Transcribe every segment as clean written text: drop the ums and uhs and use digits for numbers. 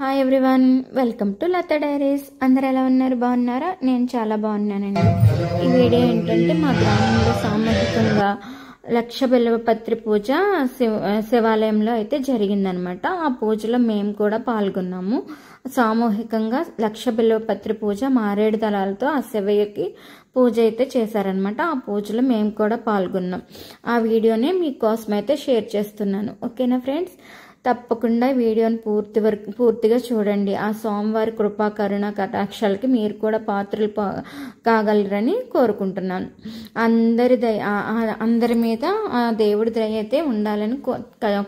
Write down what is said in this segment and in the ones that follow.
Hi everyone, welcome to Latha diaries. అందరు ఎలా ఉన్నారు? బాగున్నారా? నేను చాలా బాగున్నానండి. ఈ వీడియో ఏంటంటే మా గ్రామంలో సామూహికంగా లక్ష బిల్వపత్రి పూజ శివాలయంలో అయితే జరిగిందనమాట. ఆ పూజలో మేము కూడా పాల్గొన్నాము. సామూహికంగా లక్ష బిల్వపత్రి పూజ మారేడు దళాలతో ఆ శివయ్యకి పూజ అయితే చేశారనమాట. ఆ పూజలో మేము కూడా పాల్గొన్నాం. ఆ వీడియోని మీకోసం అయితే షేర్ చేస్తున్నాను. ఓకేనా ఫ్రెండ్స్? తప్పకుండా వీడియోని పూర్తిగా చూడండి. ఆ స్వామివారి కృపా కరుణ కటాక్షాలకి మీరు కూడా పాత్రలు కాగలరని కోరుకుంటున్నాను. అందరి మీద ఆ దేవుడి దయ అయితే ఉండాలని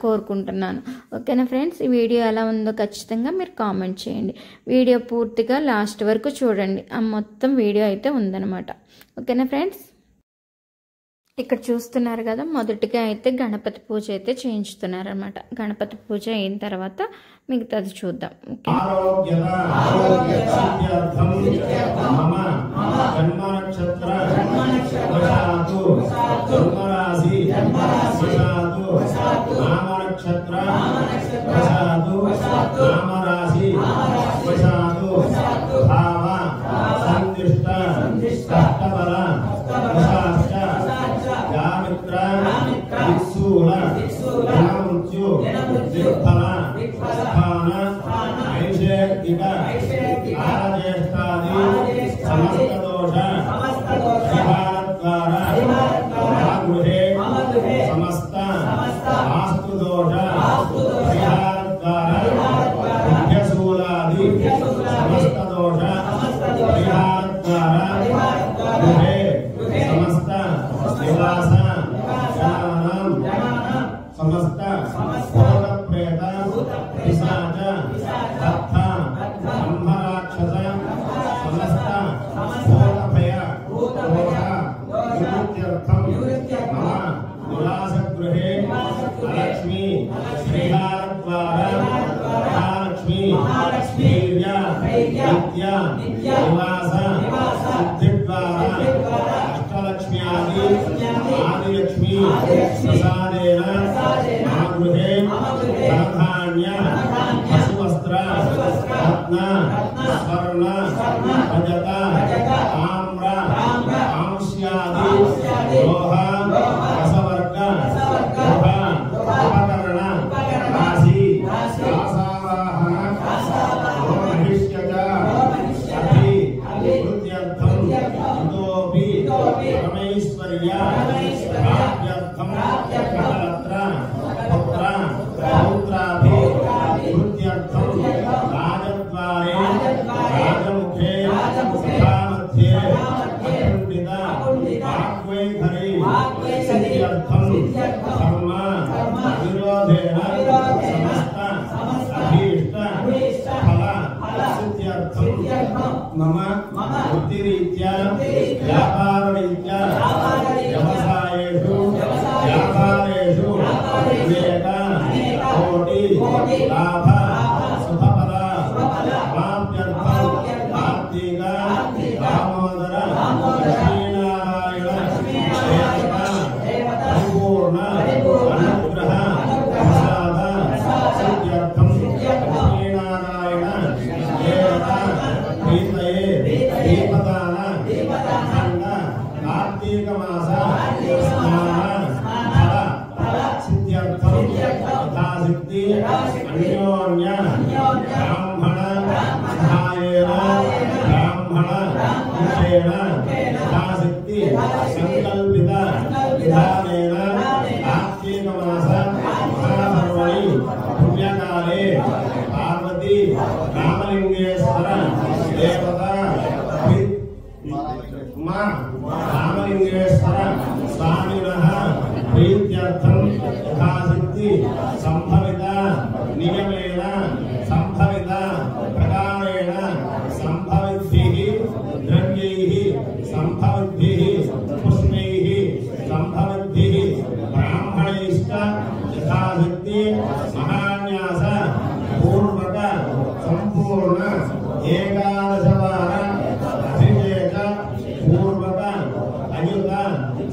కోరుకుంటున్నాను. ఓకేనా ఫ్రెండ్స్? ఈ వీడియో ఎలా ఉందో ఖచ్చితంగా మీరు కామెంట్ చేయండి. వీడియో పూర్తిగా లాస్ట్ వరకు చూడండి. ఆ మొత్తం వీడియో అయితే ఉందన్నమాట. ఓకేనా ఫ్రెండ్స్? ఇక్కడ చూస్తున్నారు కదా, మొదటిగా అయితే గణపతి పూజ అయితే చేయించుతున్నారనమాట. గణపతి పూజ అయిన తర్వాత మిగతాది చూద్దాం.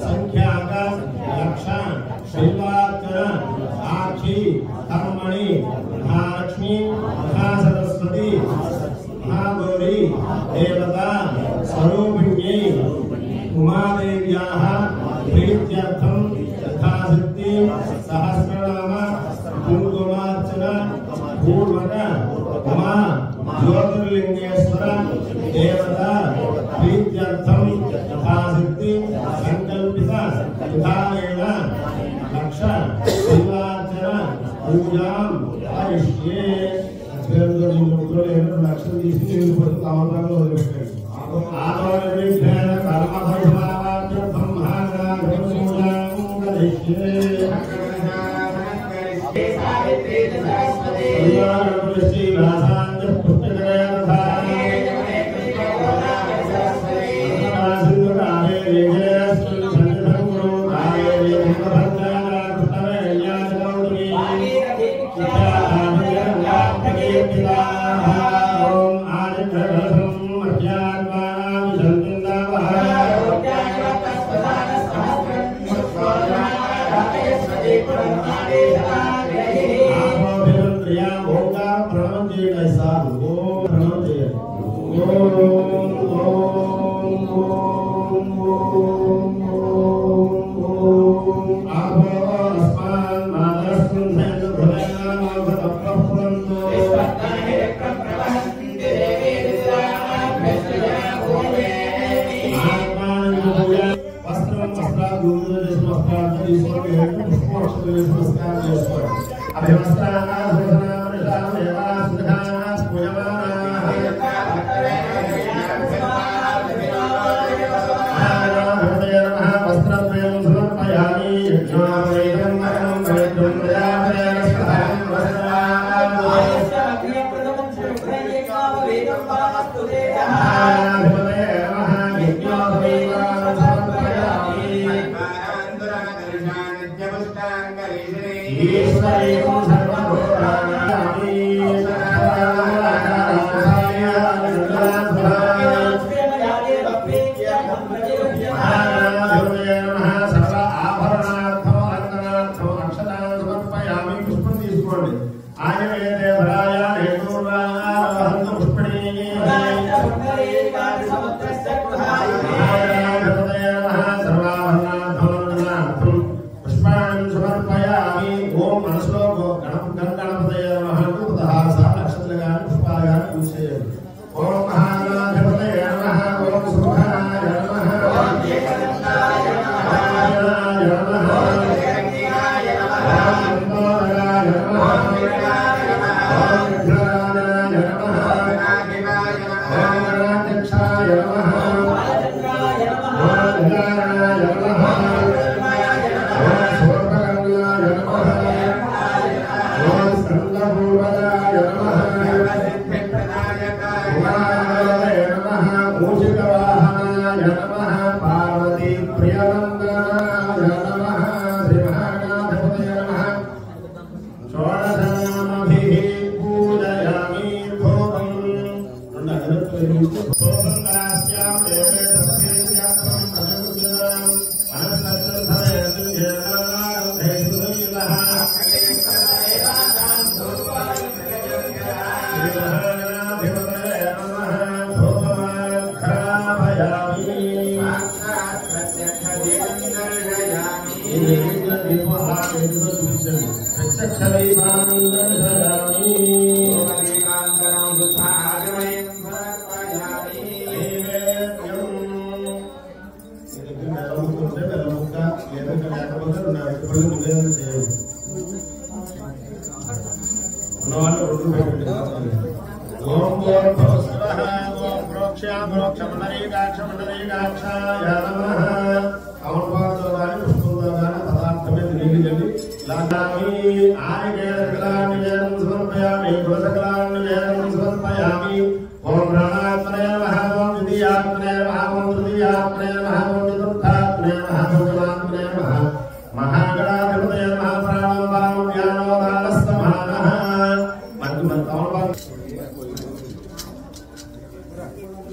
संख्या का लक्ष्य महासरस्वती महागौरी देवता स्वरूपिण्यै उमादेव्याः प्रीत्यर्थं यथाशक्ति सहस्रनाम कुङ्कुमार्चना पूर्वक उमा ज्योतिर्लिंगेश्वर देवता प्रीत्यर्थं यथाशक्ति संकल्पित विधानेन लक्ष शिवार्चना पूजां करिष्ये। लक्ष्य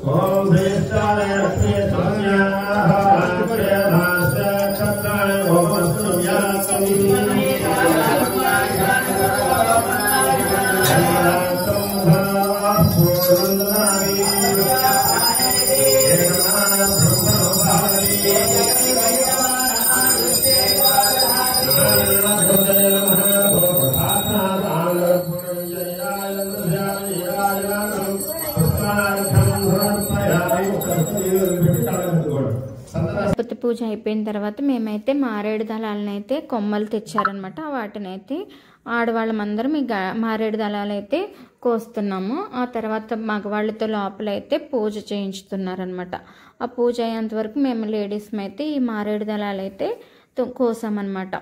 Om గణపతి పూజ అయిపోయిన తర్వాత మేమైతే మారేడు దళాలను అయితే కొమ్మలు తెచ్చారనమాట. వాటినైతే ఆడవాళ్ళమందరం ఈ మారేడు దళాలు అయితే కోస్తున్నాము. ఆ తర్వాత మగవాళ్ళతో లోపలైతే పూజ చేయించుతున్నారనమాట. ఆ పూజ అయ్యేంత వరకు మేము లేడీస్ అయితే ఈ మారేడు దళాలు అయితే కోసామన్నమాట.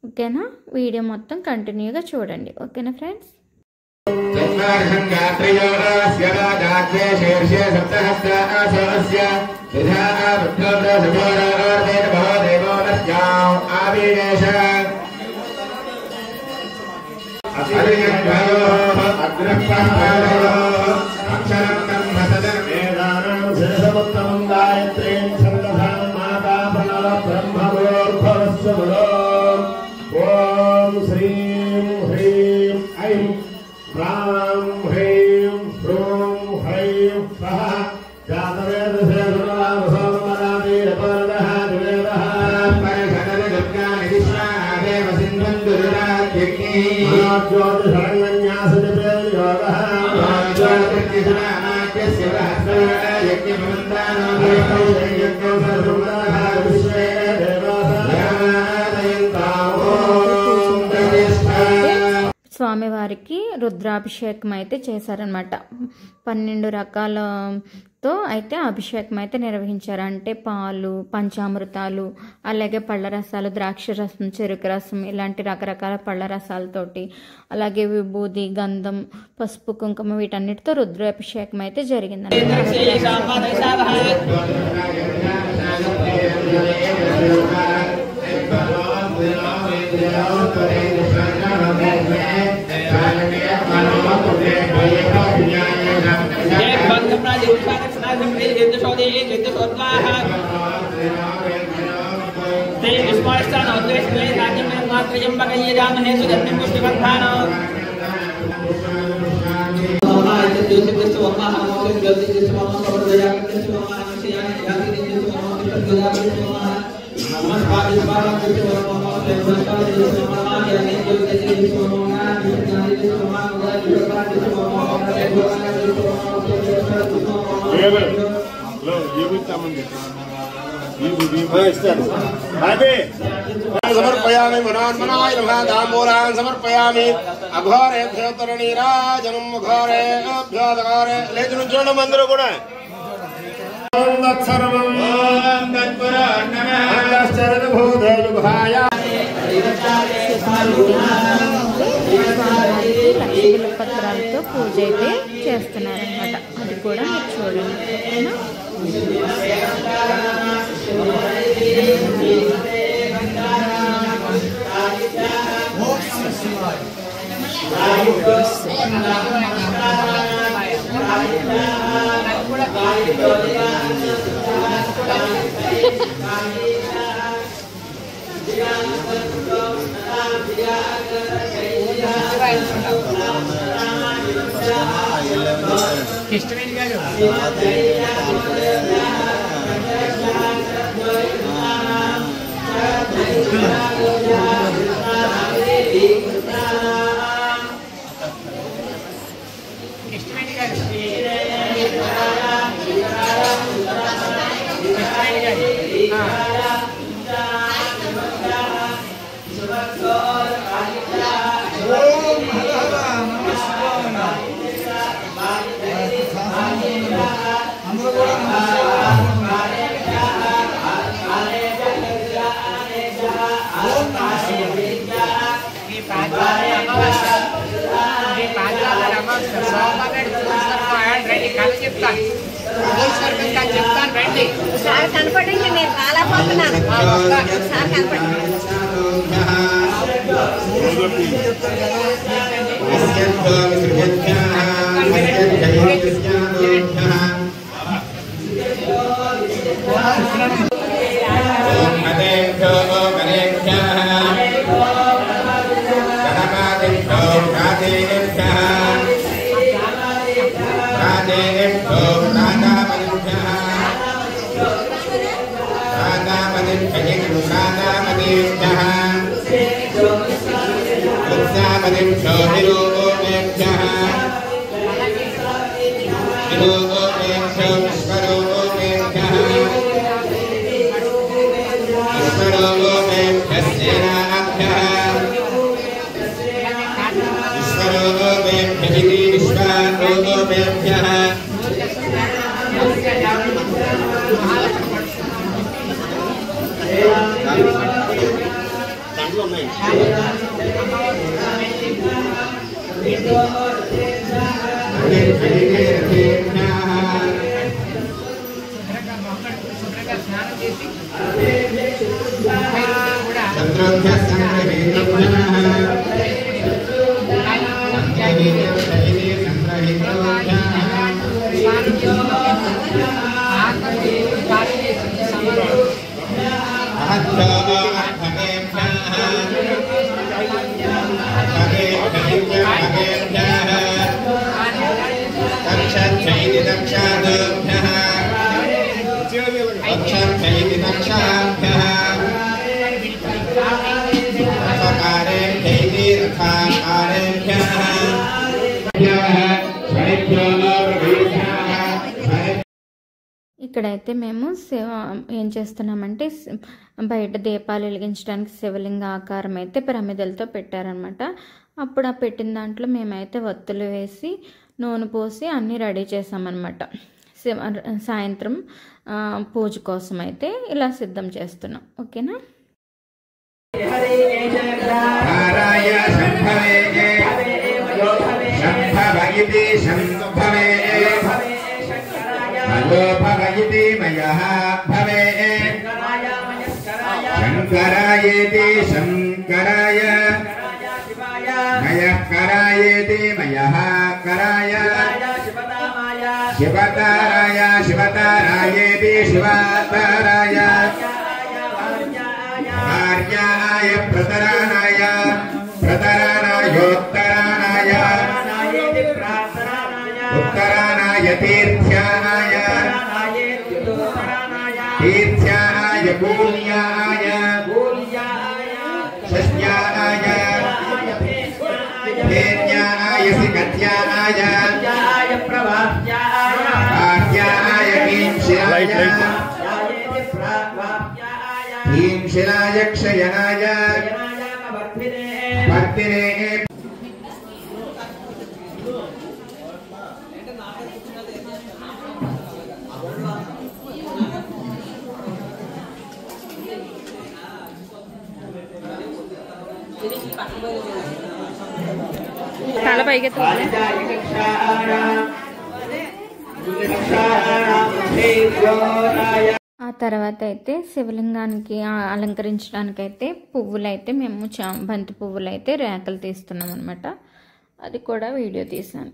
ఓకేనా, వీడియో మొత్తం కంటిన్యూగా చూడండి. ఓకేనా ఫ్రెండ్స్. ఓం శ్రీం హ్రీం ఐం రాం హ్రీం హ్రూం హ్రైం స్వహ జాతవేదసే సురవామ సోమరామి రపరదః దివేదః పరిషదన దుర్గాని విశ్వాదేవ సింధం దుర్రాజ్ఞి జ్యోతి శరణ్యాస జపేద యోగః జ్యోతి శరణామాత్యస్య వహస్వర యజ్ఞమందానో యజ్ఞం సర్వదాః విశ్వే స్వామివారికి రుద్రాభిషేకం అయితే చేశారనమాట. 12 రకాలతో అయితే అభిషేకం అయితే నిర్వహించారు. అంటే పాలు, పంచామృతాలు, అలాగే పళ్ళ రసాలు, ద్రాక్ష రసం, చెరుకు రసం, ఇలాంటి రకరకాల పళ్ళ రసాలతోటి, అలాగే విభూది, గంధం, పసుపు, కుంకుమ వీటన్నిటితో రుద్రాభిషేకం అయితే జరిగిందన్నమాట. సమర్పయామి మనోన్మనాయ నమః తాంబూలాన్ సమర్పయామి అఘోరేభ్యో తరుణీరాజనం అఘోరేభ్యో దఘోరే లేచి నుంచోండి అందరూ కూడా. పత్రాలతో పూజ అయితే చేస్తున్నారనమాట. అది కూడా మీరు చూడండి. ఓకేనా. సార్ కనపడండి, నేను కాలేకపోతున్నాను. సార్ కనపడండి. ఇక్కడైతే మేము ఏం చేస్తున్నామంటే బయట దీపాలు వెలిగించడానికి శివలింగ ఆకారం అయితే ప్రమిదలతో పెట్టారనమాట. అప్పుడు ఆ పెట్టిన దాంట్లో మేమైతే ఒత్తులు వేసి నూనె పోసి అన్నీ రెడీ చేసామన్నమాట. సాయంత్రం పూజ కోసం అయితే ఇలా సిద్ధం చేస్తున్నాం. ఓకేనా. शंकरायेति शंकराय मयः करायेति मयः कराय शिवताराय शिवतारायेति शिवताराय भार्याय प्रतराणाय प्रतराणायोत्तराणाय उत्तराणाय तीर्थ्याय तीर्थ्याय पूर्ण्याय षष्ठ्याय भेद्याय सिकथ्याय भाग्याय भीमशिलाय क्षयनाय वर्तिने తల పైకెత్తుకోవాలి. ఆ తర్వాత అయితే శివలింగానికి అలంకరించడానికి అయితే పువ్వులు అయితే మేము బంతి పువ్వులు అయితే రేకలు తీస్తున్నాం అనమాట. అది కూడా వీడియో తీసాను.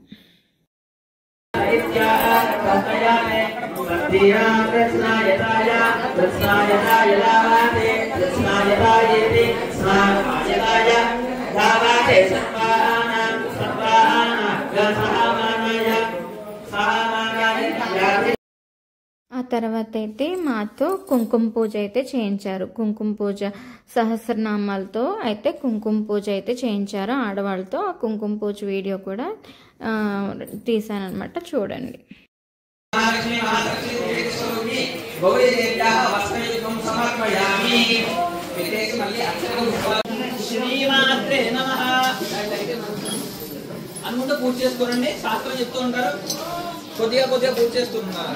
ఆ తర్వాత అయితే మాతో కుంకుమ పూజ అయితే చేయించారు. కుంకుమ పూజ సహస్రనామాలతో అయితే కుంకుమ పూజ అయితే చేయించారు ఆడవాళ్ళతో. ఆ కుంకుమ పూజ వీడియో కూడా తీసానమాట, చూడండి. అనుకుంటూ పూజ చేసుకోరండి. శాస్త్రం చెప్తూ ఉంటారు, కొద్దిగా కొద్దిగా పూజ చేస్తున్నారు.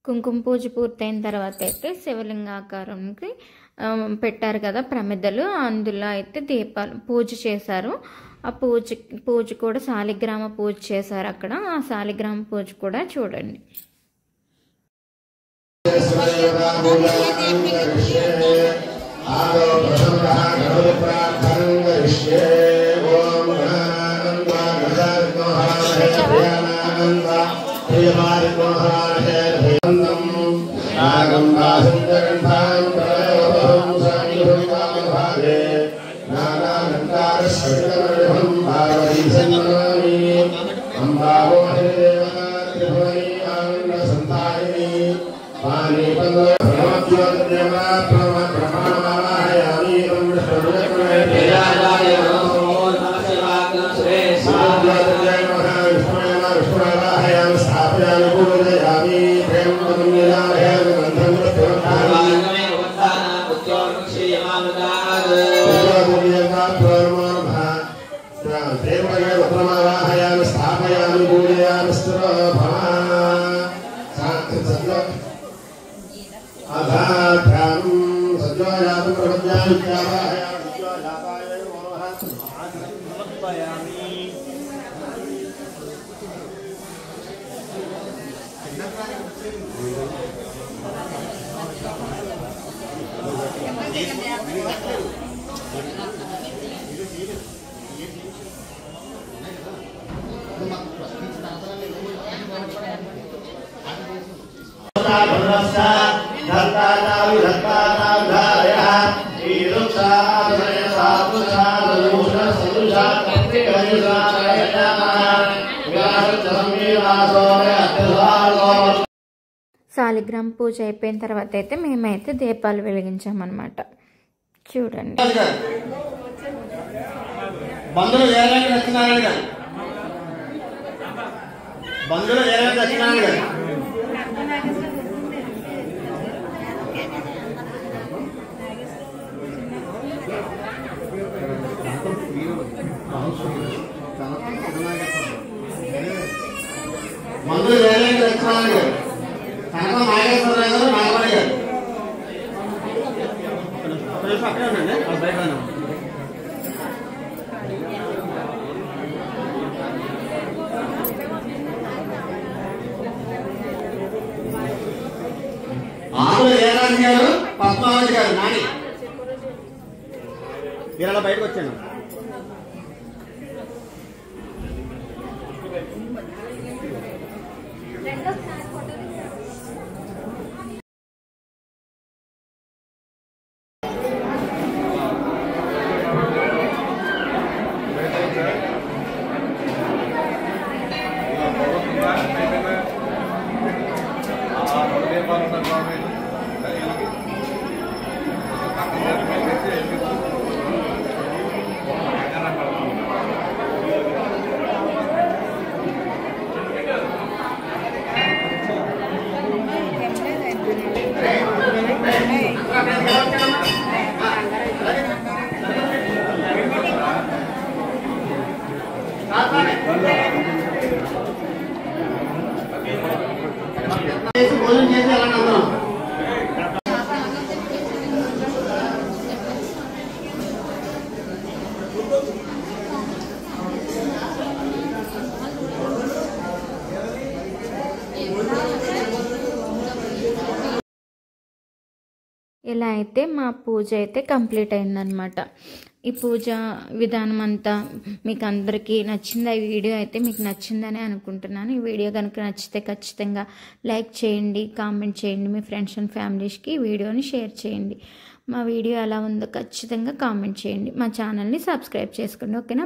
కుంకుమ పూజ పూర్తయిన తర్వాత అయితే శివలింగాకారంకి పెట్టారు కదా ప్రమిదలు, అందులో అయితే దీపాలు పూజ చేశారు. ఆ పూజ కూడా శాలిగ్రామ పూజ చేశారు అక్కడ. ఆ శాలిగ్రామ పూజ కూడా చూడండి. శాలిగ్రామ పూజ అయిపోయిన తర్వాత అయితే మేమైతే దీపాలు వెలిగించామన్నమాట. చూడండి. బంధువులు వేరే సత్యనారాయణ గారు, బంధువులు వేరే సత్యనారాయణ గారు. మందులు వేరే సత్యనారాయణ గారు, కనక నాగేశ్వరరావు గారు, నాగమణి గారు. అక్కడే ఉండండి, బయట ఆకుల ఏరాజు గారు, పద్మావతి గారు, నాని ఇలా బయటకు వచ్చాను. భోజనం చేసి అలానే అందరం ఇలా అయితే మా పూజ అయితే కంప్లీట్ అయిందనమాట. ఈ పూజ విధానం అంతా మీకు అందరికీ నచ్చిందా? ఈ వీడియో అయితే మీకు నచ్చిందని అనుకుంటున్నాను. ఈ వీడియో కనుక నచ్చితే ఖచ్చితంగా లైక్ చేయండి, కామెంట్ చేయండి, మీ ఫ్రెండ్స్ అండ్ ఫ్యామిలీస్కి ఈ వీడియోని షేర్ చేయండి. మా వీడియో ఎలా ఉందో ఖచ్చితంగా కామెంట్ చేయండి. మా ఛానల్ని సబ్స్క్రైబ్ చేసుకోండి. ఓకేనా?